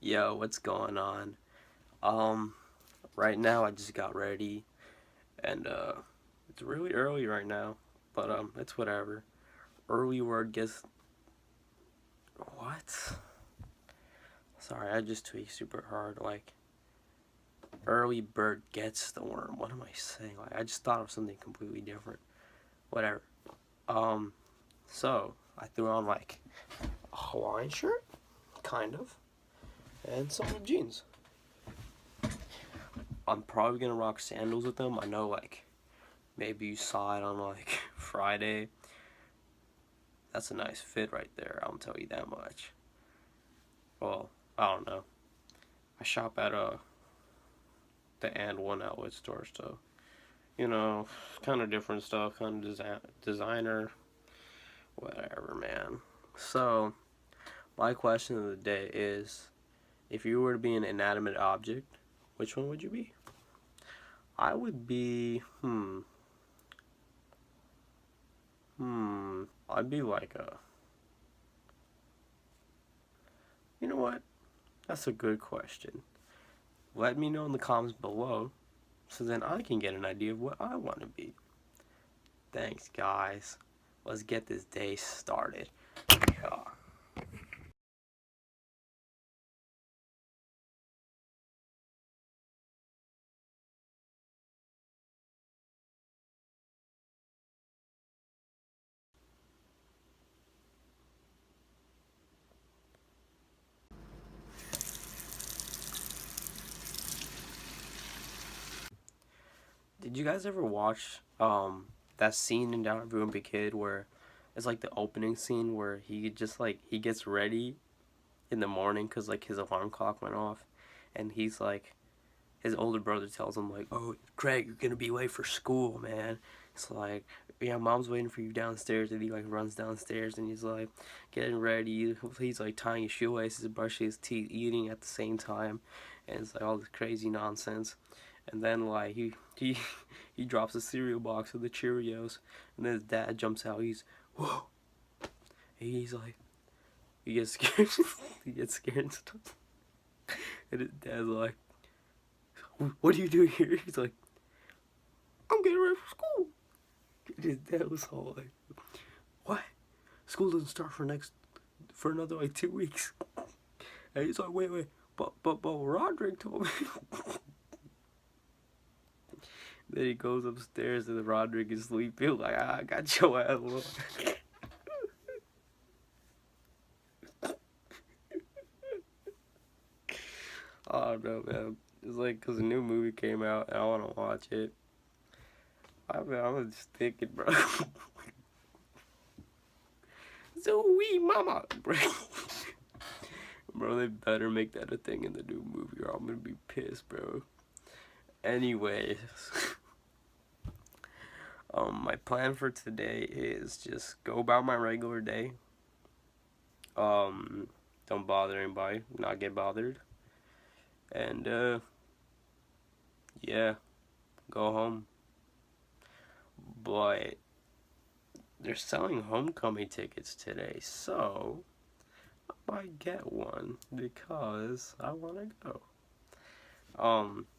Yo, what's going on? Um, right now I just got ready and it's really early right now, but it's whatever. Early word gets what? Sorry, I just tweaked super hard. Like early bird gets the worm. What am I saying? Like I just thought of something completely different. Whatever. Um, so I threw on like a Hawaiian shirt, kind of, and some jeans. I'm probably gonna rock sandals with them. I know like maybe you saw it on like Friday. That's a nice fit right there. I'll tell you that much. Well, I don't know. I shop at the and one outlet store, so kind of different stuff, kind of designer, whatever, man. So my question of the day is, if you were to be an inanimate object, which one would you be? I would be I'd be like a. You know what? That's a good question. Let me know in the comments below so then I can get an idea of what I want to be. Thanks, guys. Let's get this day started. Yeah. Did you guys ever watch that scene in Down Every Wimpy Kid where it's like the opening scene where he just like he gets ready in the morning because like his alarm clock went off, and he's like his older brother tells him like, "Oh, Craig, you're gonna be late for school, man." It's like, "Yeah, mom's waiting for you downstairs," and he like runs downstairs and he's like getting ready. He's like tying his shoelaces, brushing his teeth, eating at the same time, and it's like all this crazy nonsense. And then like he drops a cereal box with the Cheerios, and then his dad jumps out. He's whoa. And he's like he gets scared. He gets scared and stuff. And his dad's like, "What are you doing here?" He's like, "I'm getting ready for school." And his dad was all like, "What? School doesn't start for another like 2 weeks." And he's like, "Wait, but Roderick told me." Then he goes upstairs and Roderick is sleeping. Like, I got your ass. Lord. I don't know, man. It's like because a new movie came out and I want to watch it. I was just thinking, bro. So we mama, bro. Bro, they better make that a thing in the new movie or I'm gonna be pissed, bro. Anyways, my plan for today is just go about my regular day. Um, don't bother anybody, not get bothered, and yeah, go home. But they're selling homecoming tickets today, so I might get one because I want to go.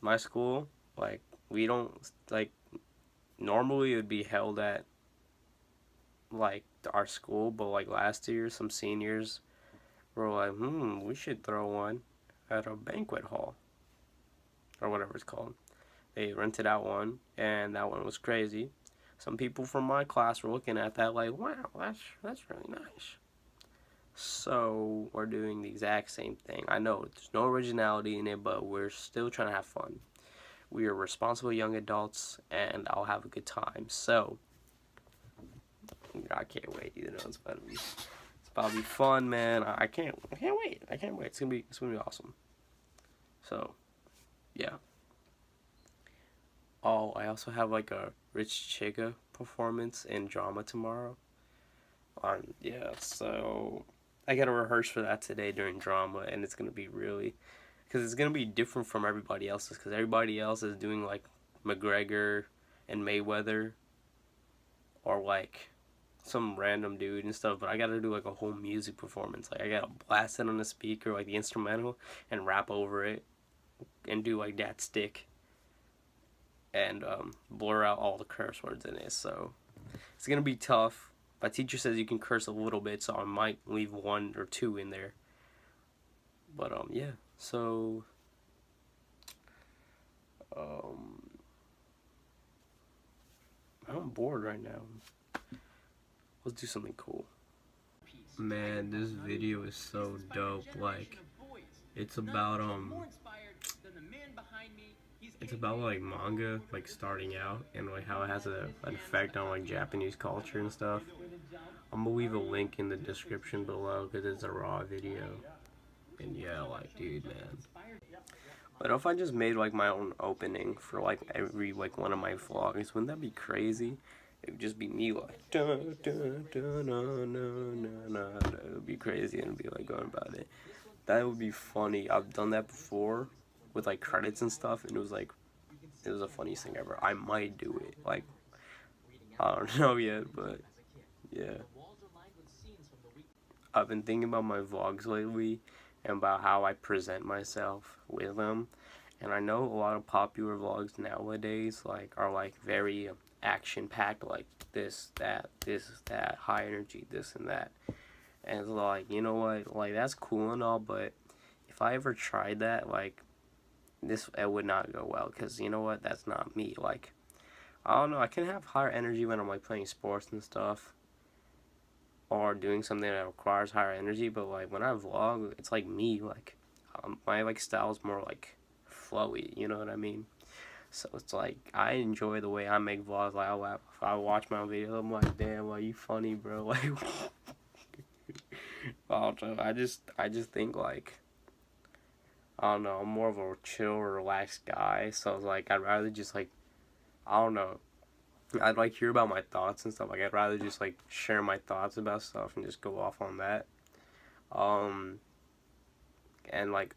My school, like, we don't like normally it would be held at like our school, but like last year, some seniors were like, we should throw one at a banquet hall or whatever it's called. They rented out one, and that one was crazy. Some people from my class were looking at that like, wow, that's really nice. So we're doing the exact same thing. I know there's no originality in it, but we're still trying to have fun. We are responsible young adults, and I'll have a good time. So I can't wait. It's about to be fun, man. I can't wait. I can't wait. It's gonna be awesome. So yeah. Oh, I also have like a Rich Chiga performance in drama tomorrow. Yeah, so I gotta rehearse for that today during drama, and it's gonna be really, because it's gonna be different from everybody else's, because everybody else is doing like McGregor and Mayweather, or like some random dude and stuff, but I gotta do like a whole music performance. Like I gotta blast it on the speaker, like the instrumental, and rap over it, and do like that stick, and blur out all the curse words in it. So it's gonna be tough. My teacher says you can curse a little bit, so I might leave one or two in there. But yeah. So I'm bored right now. Let's do something cool. Man, this video is so dope. Like, it's about like manga, like starting out, and like how it has an effect on like Japanese culture and stuff. I'm gonna leave a link in the description below because it's a raw video. And yeah, like, dude, man. But if I just made like my own opening for like every like one of my vlogs, wouldn't that be crazy? It would just be me like dun, dun, dun, dun, dun, dun, dun. It would be crazy and be like going about it. That would be funny. I've done that before with like credits and stuff, and it was the funniest thing ever. I might do it. Like, I don't know yet, but yeah. I've been thinking about my vlogs lately and about how I present myself with them. And I know a lot of popular vlogs nowadays like are like very action packed, like this, that, high energy, this and that. And it's like, you know what, like that's cool and all, but if I ever tried that, like it would not go well, because you know what, that's not me. Like, I don't know, I can have higher energy when I'm like playing sports and stuff, or doing something that requires higher energy, but like when I vlog, it's like me, like my like style is more like flowy, you know what I mean? So it's like I enjoy the way I make vlogs. Like I watch my own videos, I'm like, damn, like you funny, bro. Like I just think like, I don't know, I'm more of a chill, relaxed guy, so it's like I'd rather just like, I don't know, I'd like hear about my thoughts and stuff. Like I'd rather just like share my thoughts about stuff and just go off on that. And like,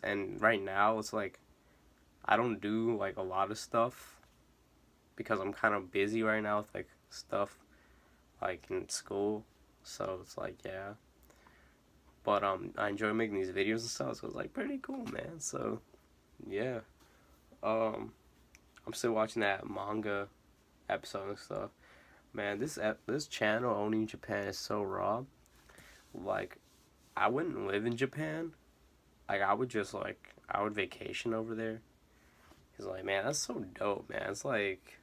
and right now it's like I don't do like a lot of stuff because I'm kind of busy right now with like stuff like in school. So it's like, yeah. But I enjoy making these videos and stuff, so it's like pretty cool, man. So yeah. I'm still watching that manga episode and stuff. Man, this channel owning Japan is so raw. Like, I wouldn't live in Japan. Like, I would vacation over there. Cause like, man, that's so dope, man. It's like,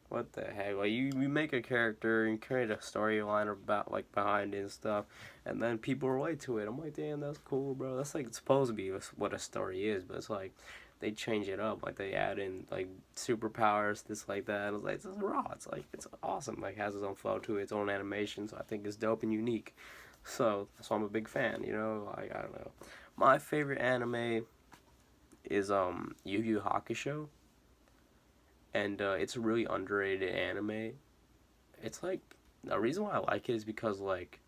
what the heck? Like, you make a character and create a storyline about like behind it and stuff, and then people relate to it. I'm like, damn, that's cool, bro. That's like supposed to be what a story is, but it's like they change it up. Like they add in like superpowers, this like that. And it's like, it's raw. It's like, it's awesome. Like has its own flow to it, its own animation. So I think it's dope and unique. So that's why I'm a big fan. You know, like I don't know. My favorite anime is Yu Yu Hakusho, and it's a really underrated anime. It's like, the reason why I like it is because like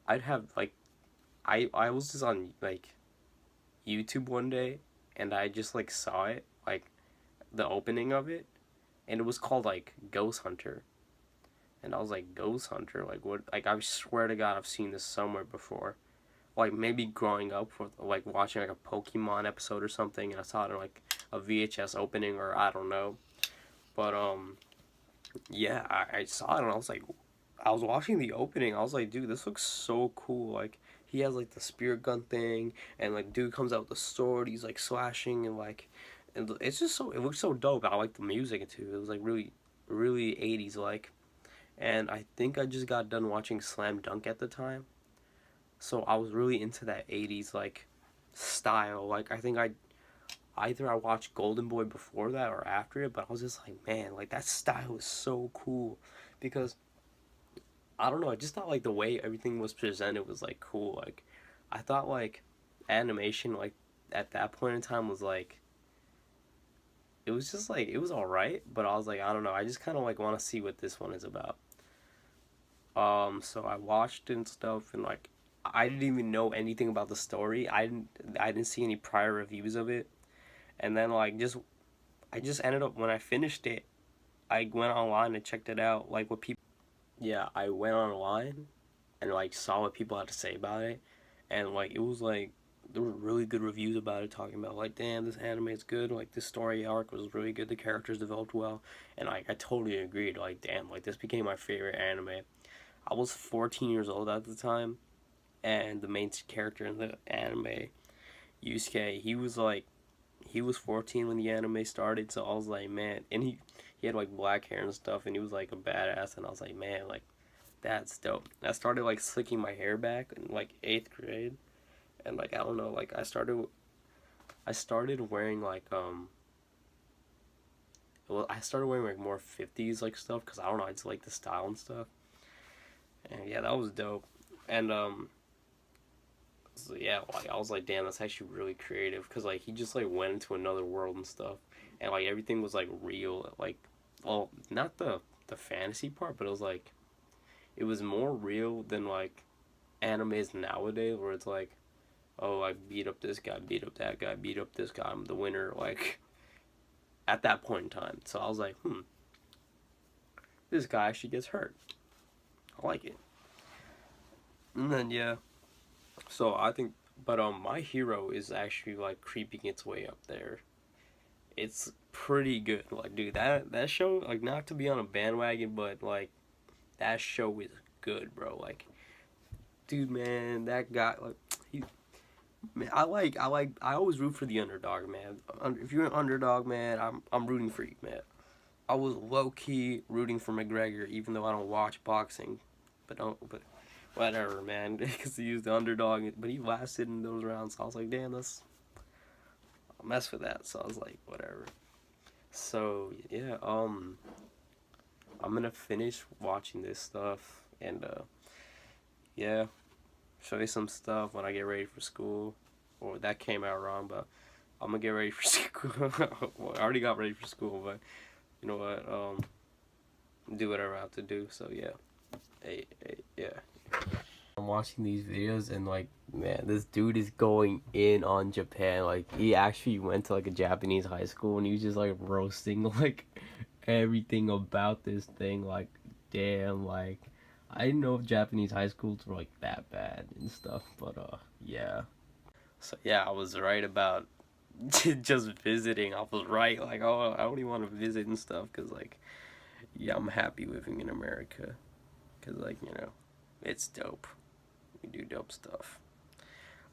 I'd have like I was just on like YouTube one day, and I just like saw it, like the opening of it, and it was called like Ghost Hunter, and I was like, Ghost Hunter, like what? Like I swear to God I've seen this somewhere before. Like maybe growing up with like watching like a Pokemon episode or something, and I saw it in like a VHS opening, or I don't know. But yeah, I saw it and I was like, I was watching the opening. I was like, dude, this looks so cool. Like he has like the spirit gun thing, and like dude comes out with the sword. He's like slashing and like, and it's just so, it looks so dope. I like the music too. It was like really, really 80s like. And I think I just got done watching Slam Dunk at the time. So I was really into that 80s like style. Like I think either I watched Golden Boy before that or after it, but I was just like, man, like that style is so cool, because I don't know, I just thought like the way everything was presented was like cool. Like I thought like animation like at that point in time was like, it was just like, it was alright, but I was like, I don't know, I just kind of like want to see what this one is about. So I watched it and stuff, and like I didn't even know anything about the story. I didn't see any prior reviews of it. And then like I just ended up, when I finished it, I went online and checked it out, like what people yeah, I went online and like saw what people had to say about it, and like it was like there were really good reviews about it, talking about like, damn, this anime is good, like this story arc was really good, the characters developed well, and like I totally agreed, like damn, like this became my favorite anime. I was 14 years old at the time, and the main character in the anime, Yusuke, he was 14 when the anime started, so I was like, man, and he had like black hair and stuff, and he was like a badass, and I was like, man, like that's dope. I started like slicking my hair back in like 8th grade, and like I don't know, like I started wearing like well, I started wearing like more 50s like stuff, because I don't know, I just like the style and stuff, and yeah, that was dope. And so yeah, like I was like, damn, that's actually really creative, because like he just like went into another world and stuff, and like everything was like real, like, well, not the fantasy part, but it was like it was more real than like animes nowadays, where it's like, oh, I beat up this guy, beat up that guy, beat up this guy, I'm the winner, like at that point in time. So I was like, this guy actually gets hurt. I like it. And then yeah, so I think, but My Hero is actually like creeping its way up there. It's pretty good. Like, dude, that show, like, not to be on a bandwagon, but like that show is good, bro. Like, dude, man, that guy, like, he, man, I always root for the underdog, man. If you're an underdog, man, I'm rooting for you, man. I was low key rooting for McGregor, even though I don't watch boxing, but whatever, man, because he was the underdog, but he lasted in those rounds. So I was like, damn, I'll mess with that. So I was like, whatever. So yeah, I'm gonna finish watching this stuff, and yeah, show you some stuff when I get ready for school. Or that came out wrong, but I'm gonna get ready for school. Well, I already got ready for school, but you know what? Do whatever I have to do. So yeah, yeah. I'm watching these videos, and like, man, this dude is going in on Japan. Like, he actually went to like a Japanese high school, and he was just like roasting like everything about this thing. Like, damn, like I didn't know if Japanese high schools were like that bad and stuff, but yeah. So yeah, I was right about just visiting. I was right, like, oh, I only want to visit and stuff, because like, yeah, I'm happy living in America, because like, you know, it's dope. We do dope stuff.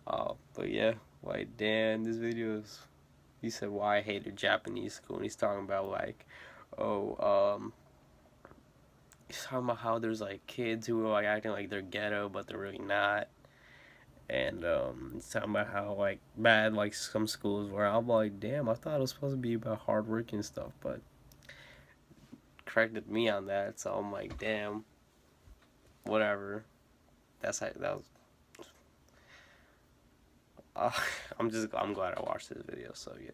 But yeah, like, Dan, this video is, he said why I hated Japanese school, and he's talking about like, he's talking about how there's like kids who are like acting like they're ghetto, but they're really not. And he's talking about how like bad like some schools were. I'm like, damn, I thought it was supposed to be about hard work and stuff, but corrected me on that. So I'm like, damn, whatever. That's how that was. I'm glad I watched this video. So yeah,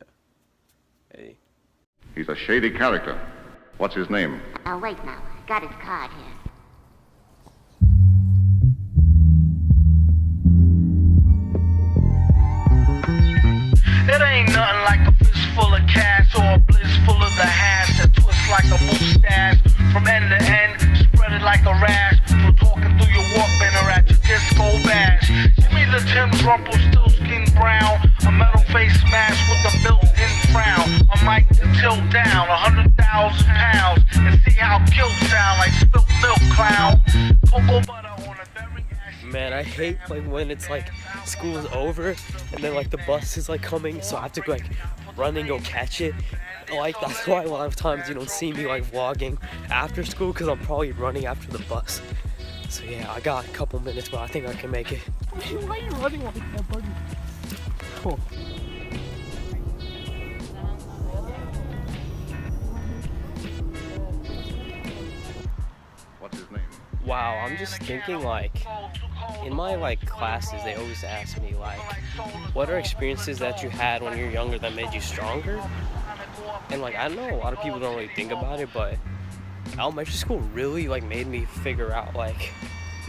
hey. He's a shady character. What's his name? Oh, wait now. Got his card here. It ain't nothing like a fistful of cash or a bliss full of the hash that twists like a mustache from end to end, spread it like a rash. From talking through your Walkman or at your disco bash. Give me the Tim's Rumpelstiltskin brown, a metal face mask with a built-in frown, a mic to tilt down 100,000 pounds, and see how kills sound like spilt milk clown. Cocoa butter on a very ashy. Man, I hate like when it's like school is over and then like the bus is like coming, so I have to like run and go catch it. Like, that's why a lot of times you don't see me like vlogging after school, because I'm probably running after the bus. So yeah, I got a couple minutes, but I think I can make it. Why are you running like that, buddy? Cool. What's his name? Wow, I'm just thinking like, in my like classes, they always ask me like, what are experiences that you had when you were younger that made you stronger? And like, I know a lot of people don't really think about it, but elementary school really like made me figure out like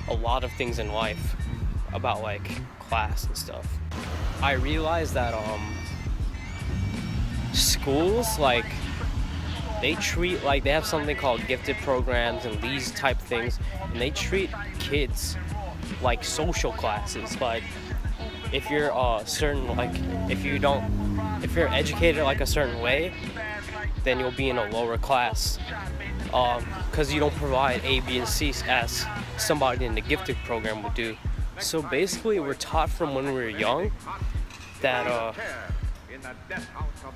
a lot of things in life about like class and stuff. I realized that schools, like, they treat, like, they have something called gifted programs and these type things, and they treat kids like social classes. Like, if you're certain, like, if you're educated like a certain way, then you'll be in a lower class, because you don't provide A, B, and C as somebody in the gifted program would do. So basically, we're taught from when we were young that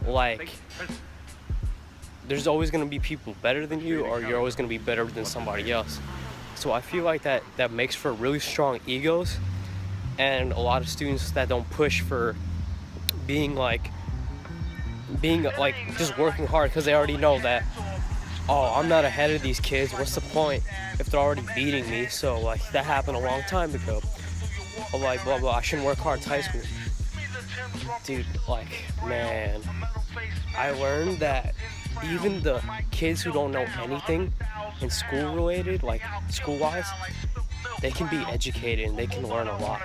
like, there's always going to be people better than you, or you're always going to be better than somebody else. So I feel like that makes for really strong egos, and a lot of students that don't push for being like just working hard, because they already know that, oh, I'm not ahead of these kids, what's the point if they're already beating me? So like, that happened a long time ago. Or like, blah blah, I shouldn't work hard in high school. Dude, like, man, I learned that even the kids who don't know anything in school related, like school wise, they can be educated and they can learn a lot,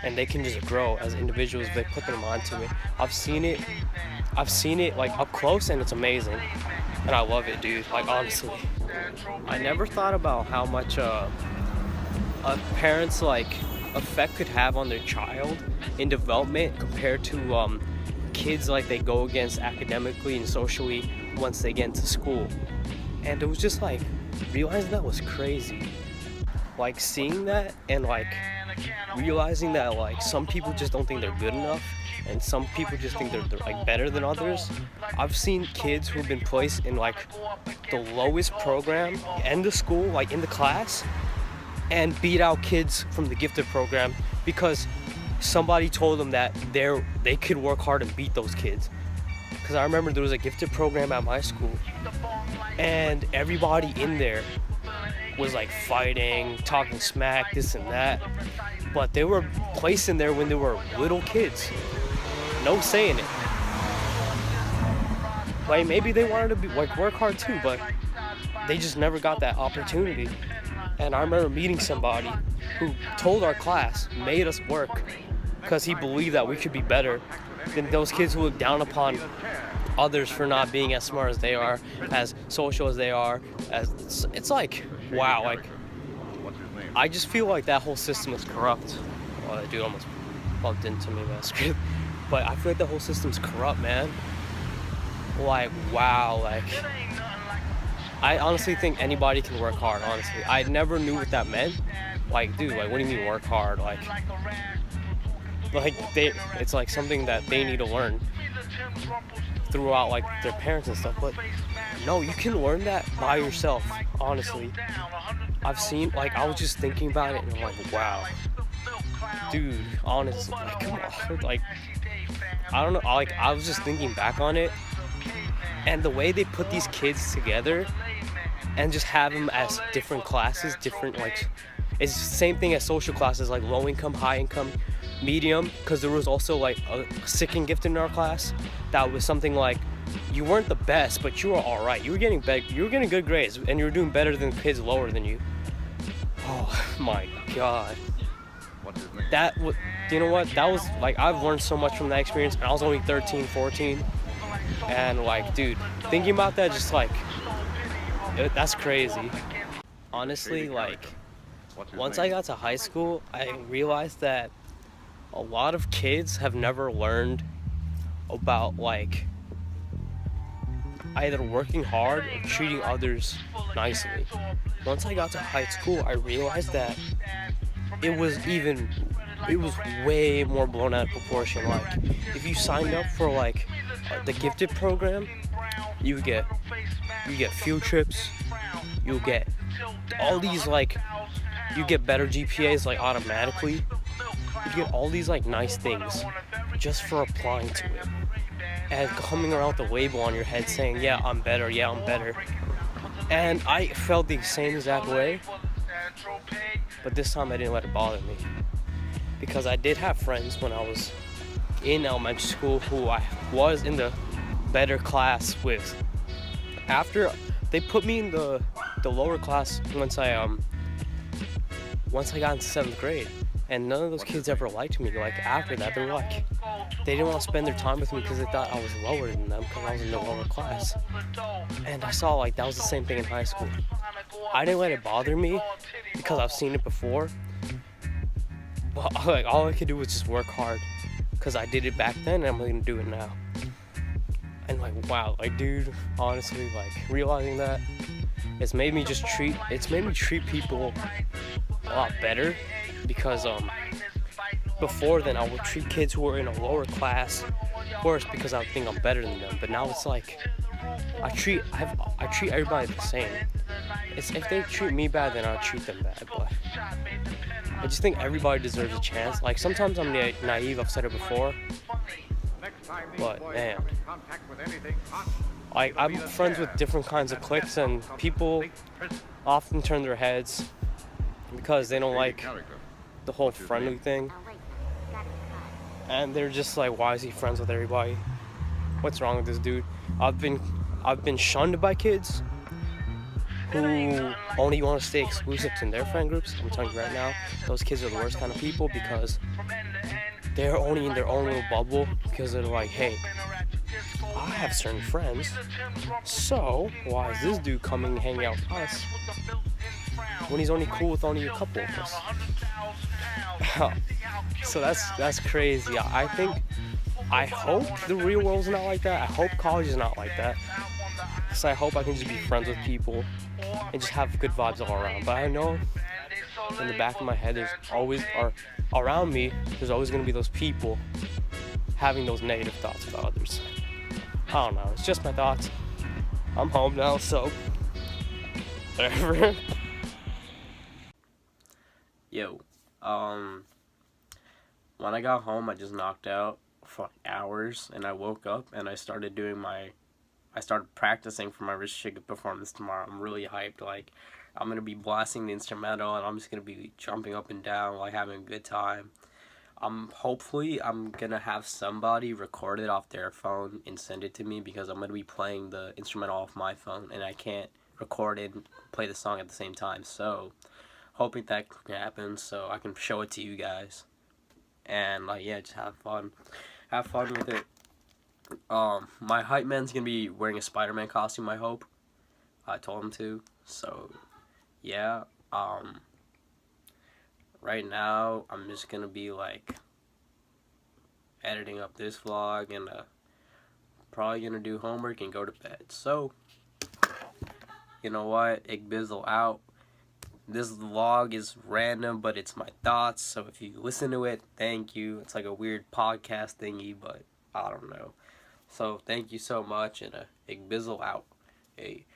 and they can just grow as individuals if they put their mind to it. I've seen it like up close, and it's amazing, and I love it, dude. Like, honestly, I never thought about how much a parent's like effect could have on their child in development compared to kids like they go against academically and socially once they get into school. And it was just like, realizing that was crazy. Like, seeing that and like realizing that like some people just don't think they're good enough, and some people just think they're like better than others. I've seen kids who've been placed in like the lowest program in the school, like in the class, and beat out kids from the gifted program because somebody told them that they could work hard and beat those kids. Because I remember there was a gifted program at my school, and everybody in there was like fighting, talking smack, this and that, but they were placed in there when they were little kids. No saying it. Like, maybe they wanted to be like work hard too, but they just never got that opportunity. And I remember meeting somebody who told our class, made us work, because he believed that we could be better than those kids who look down upon others for not being as smart as they are, as social as they are. As it's like, wow, like, I just feel like that whole system is corrupt. Oh, that dude almost bumped into me, man. But I feel like the whole system's corrupt, man. Like, wow, like, I honestly think anybody can work hard, honestly. I never knew what that meant. Like, dude, like, what do you mean work hard? Like it's like something that they need to learn throughout like their parents and stuff, but no, you can learn that by yourself, honestly. I've seen, like, I was just thinking about it and I'm like, wow, dude, honestly, like, come on, like, I don't know, like, I was just thinking back on it, and the way they put these kids together and just have them as different classes, different, like, it's the same thing as social classes, like low income, high income, medium, because there was also like a sick and gifted in our class that was something like, you weren't the best, but you were all right. You were getting good grades, and you were doing better than kids lower than you. Oh my god. You know what? That was like, I've learned so much from that experience, and I was only 13, 14, and like, dude, thinking about that, just like, that's crazy. Honestly, like, once I got to high school, I realized that a lot of kids have never learned about like either working hard or treating others nicely. Once I got to high school, I realized that it was way more blown out of proportion. Like, if you signed up for like the gifted program, you get field trips, you'll get all these, like, you get better GPAs like automatically. You get all these like nice things just for applying to it, and coming around with a label on your head saying, yeah, I'm better, yeah, I'm better. And I felt the same exact way, but this time I didn't let it bother me, because I did have friends when I was in elementary school who I was in the better class with. After they put me in the lower class once I got into 7th grade, And none of those kids ever liked me. Like, after that, they were like, they didn't want to spend their time with me because they thought I was lower than them because I was in the lower class. And I saw, like, that was the same thing in high school. I didn't let it bother me because I've seen it before. But, like, all I could do was just work hard because I did it back then and I'm going to do it now. And, like, wow, like, dude, honestly, like, realizing that, it's made me treat people a lot better. Because before then I would treat kids who were in a lower class worse because I think I'm better than them. But now it's like I treat everybody the same. It's if they treat me bad, then I'll treat them bad. But I just think everybody deserves a chance. Like, sometimes I'm naive. I've said it before. But man, like, I'm friends with different kinds of cliques, and people often turn their heads because they don't like the whole friendly thing, Oh, wait. Got his card. and they're just like, why is he friends with everybody? What's wrong with this dude? I've been shunned by kids who only want to stay exclusive to their friend groups. I'm telling you right now, those kids are the worst kind of people because they're only in their own little bubble because they're like, hey, I have certain friends, so why is this dude coming and hanging out with us when he's only cool with only a couple of us? So that's crazy. I hope the real world's not like that. I hope college is not like that. So I hope I can just be friends with people and just have good vibes all around. But I know in the back of my head, around me, there's always going to be those people having those negative thoughts about others. I don't know. It's just my thoughts. I'm home now, so whatever. Yo, when I got home, I just knocked out for hours, and I woke up and I started practicing for my Rich Chicken performance tomorrow. I'm really hyped. Like, I'm gonna be blasting the instrumental, and I'm just gonna be jumping up and down, like, having a good time. Hopefully, I'm gonna have somebody record it off their phone and send it to me because I'm gonna be playing the instrumental off my phone, and I can't record it and play the song at the same time. So, hoping that can happen so I can show it to you guys. And, like, yeah, just have fun with it. My hype man's gonna be wearing a Spider-Man costume, I hope. I told him to. So, yeah. Right now, I'm just gonna be, like, editing up this vlog and probably gonna do homework and go to bed. So, you know what? Igbizzle out. This vlog is random, but it's my thoughts. So if you listen to it, thank you. It's like a weird podcast thingy, but I don't know. So thank you so much, and Igbizzle out. Hey.